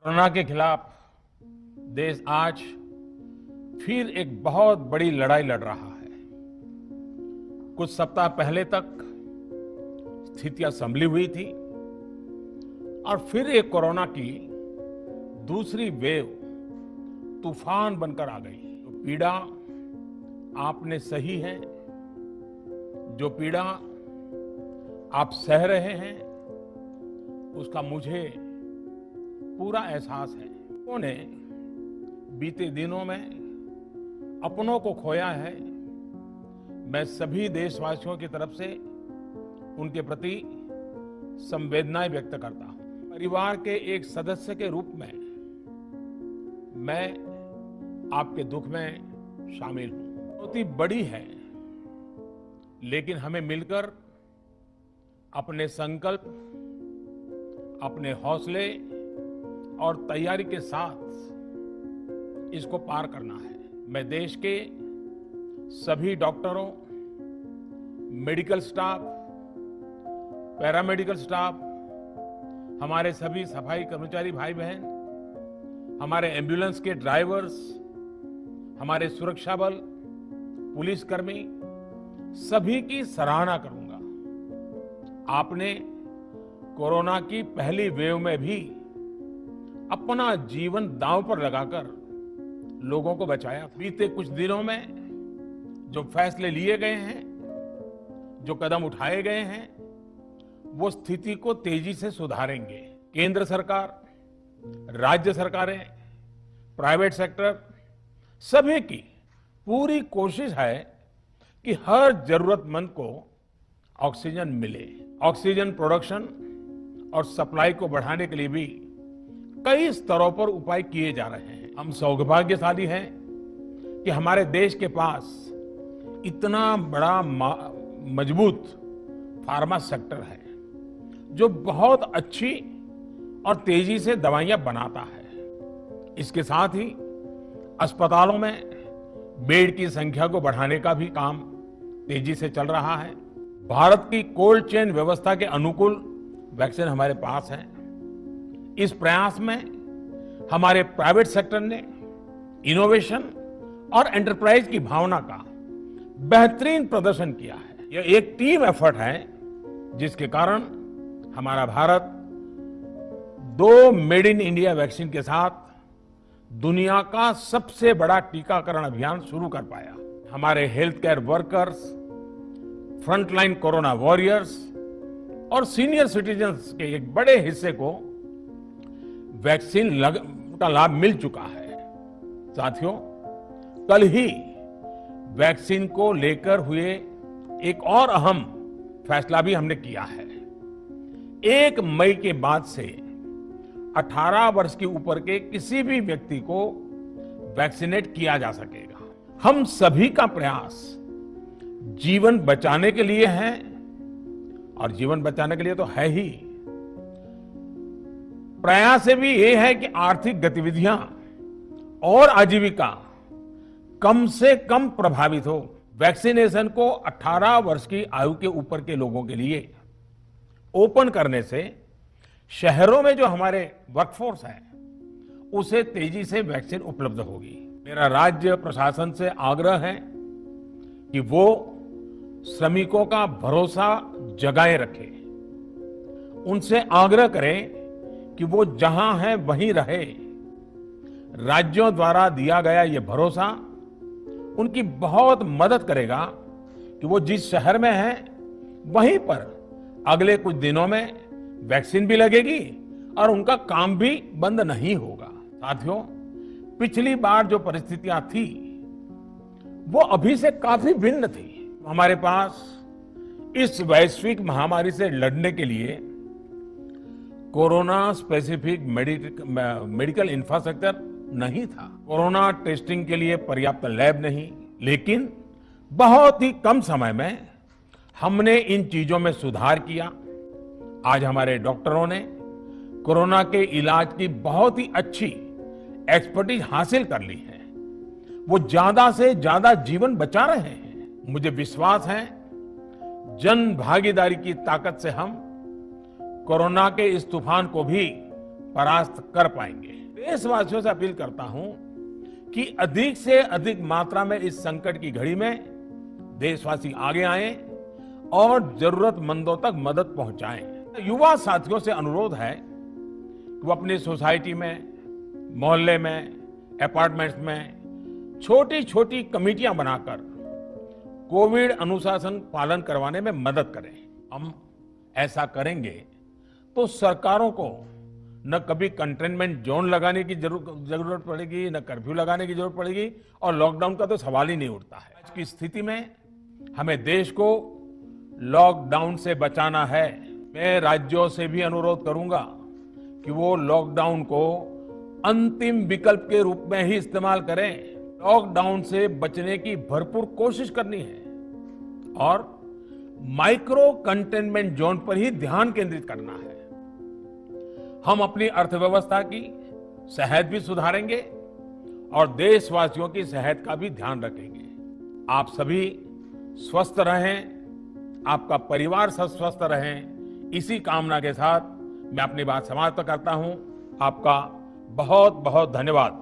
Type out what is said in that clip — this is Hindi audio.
कोरोना के खिलाफ देश आज फिर एक बहुत बड़ी लड़ाई लड़ रहा है। कुछ सप्ताह पहले तक स्थितियां संभली हुई थी और फिर एक कोरोना की दूसरी वेव तूफान बनकर आ गई। तो पीड़ा आपने सही है, जो पीड़ा आप सह रहे हैं उसका मुझे पूरा एहसास है। लोगों ने बीते दिनों में अपनों को खोया है। मैं सभी देशवासियों की तरफ से उनके प्रति संवेदनाएं व्यक्त करता हूं। परिवार के एक सदस्य के रूप में मैं आपके दुख में शामिल हूं। चुनौती बड़ी है, लेकिन हमें मिलकर अपने संकल्प, अपने हौसले और तैयारी के साथ इसको पार करना है। मैं देश के सभी डॉक्टरों, मेडिकल स्टाफ, पैरामेडिकल स्टाफ, हमारे सभी सफाई कर्मचारी भाई बहन, हमारे एम्बुलेंस के ड्राइवर्स, हमारे सुरक्षा बल, पुलिसकर्मी, सभी की सराहना करूंगा। आपने कोरोना की पहली वेव में भी अपना जीवन दांव पर लगाकर लोगों को बचाया। बीते कुछ दिनों में जो फैसले लिए गए हैं, जो कदम उठाए गए हैं, वो स्थिति को तेजी से सुधारेंगे। केंद्र सरकार, राज्य सरकारें, प्राइवेट सेक्टर, सभी की पूरी कोशिश है कि हर जरूरतमंद को ऑक्सीजन मिले। ऑक्सीजन प्रोडक्शन और सप्लाई को बढ़ाने के लिए भी कई स्तरों पर उपाय किए जा रहे हैं। हम सौभाग्यशाली हैं कि हमारे देश के पास इतना बड़ा मजबूत फार्मा सेक्टर है जो बहुत अच्छी और तेजी से दवाइयां बनाता है। इसके साथ ही अस्पतालों में बेड की संख्या को बढ़ाने का भी काम तेजी से चल रहा है। भारत की कोल्ड चेन व्यवस्था के अनुकूल वैक्सीन हमारे पास है। इस प्रयास में हमारे प्राइवेट सेक्टर ने इनोवेशन और एंटरप्राइज की भावना का बेहतरीन प्रदर्शन किया है। यह एक टीम एफर्ट है जिसके कारण हमारा Bharat 2 made in India vaccine के साथ दुनिया का सबसे बड़ा टीकाकरण अभियान शुरू कर पाया। हमारे health care workers, frontline corona warriors और सीनियर सिटीजन्स के एक बड़े हिस्से को वैक्सीन का लाभ मिल चुका है। साथियों, कल ही वैक्सीन को लेकर हुए एक और अहम फैसला भी हमने किया है। 1 मई के बाद से 18 वर्ष के ऊपर के किसी भी व्यक्ति को वैक्सीनेट किया जा सकेगा। हम सभी का प्रयास जीवन बचाने के लिए है, और जीवन बचाने के लिए तो है ही, प्रयास भी ये है कि आर्थिक गतिविधियां और आजीविका कम से कम प्रभावित हो। वैक्सीनेशन को 18 वर्ष की आयु के ऊपर के लोगों के लिए ओपन करने से शहरों में जो हमारे वर्कफोर्स है उसे तेजी से वैक्सीन उपलब्ध होगी। मेरा राज्य प्रशासन से आग्रह है कि वो श्रमिकों का भरोसा जगाए रखे। उनसे आग्रह करें कि वो जहां हैं वहीं रहे। राज्यों द्वारा दिया गया ये भरोसा उनकी बहुत मदद करेगा कि वो जिस शहर में हैं वहीं पर अगले कुछ दिनों में वैक्सीन भी लगेगी और उनका काम भी बंद नहीं होगा। साथियों, पिछली बार जो परिस्थितियां थी वो अभी से काफी भिन्न थी। हमारे पास इस वैश्विक महामारी से लड़ने के लिए कोरोना स्पेसिफिक मेडिकल इंफ्रास्ट्रक्चर नहीं था। कोरोना टेस्टिंग के लिए पर्याप्त लैब नहीं, लेकिन बहुत ही कम समय में हमने इन चीजों में सुधार किया। आज हमारे डॉक्टरों ने कोरोना के इलाज की बहुत ही अच्छी एक्सपर्टीज हासिल कर ली है। वो ज्यादा से ज्यादा जीवन बचा रहे हैं। मुझे विश्वास है जन भागीदारी की ताकत से हम कोरोना के इस तूफान को भी परास्त कर पाएंगे। देशवासियों से अपील करता हूं कि अधिक से अधिक मात्रा में इस संकट की घड़ी में देशवासी आगे आएं और जरूरतमंदों तक मदद पहुंचाएं। युवा साथियों से अनुरोध है कि वो अपनी सोसाइटी में, मोहल्ले में, अपार्टमेंट्स में छोटी छोटी कमेटियां बनाकर कोविड अनुशासन पालन करवाने में मदद करें। हम ऐसा करेंगे तो सरकारों को न कभी कंटेनमेंट जोन लगाने की जरूरत पड़ेगी, न कर्फ्यू लगाने की जरूरत पड़ेगी और लॉकडाउन का तो सवाल ही नहीं उठता है। आज की स्थिति में हमें देश को लॉकडाउन से बचाना है। मैं राज्यों से भी अनुरोध करूंगा कि वो लॉकडाउन को अंतिम विकल्प के रूप में ही इस्तेमाल करें। लॉकडाउन से बचने की भरपूर कोशिश करनी है और माइक्रो कंटेनमेंट जोन पर ही ध्यान केंद्रित करना है। हम अपनी अर्थव्यवस्था की सेहत भी सुधारेंगे और देशवासियों की सेहत का भी ध्यान रखेंगे। आप सभी स्वस्थ रहें, आपका परिवार सब स्वस्थ रहें, इसी कामना के साथ मैं अपनी बात समाप्त करता हूं। आपका बहुत बहुत धन्यवाद।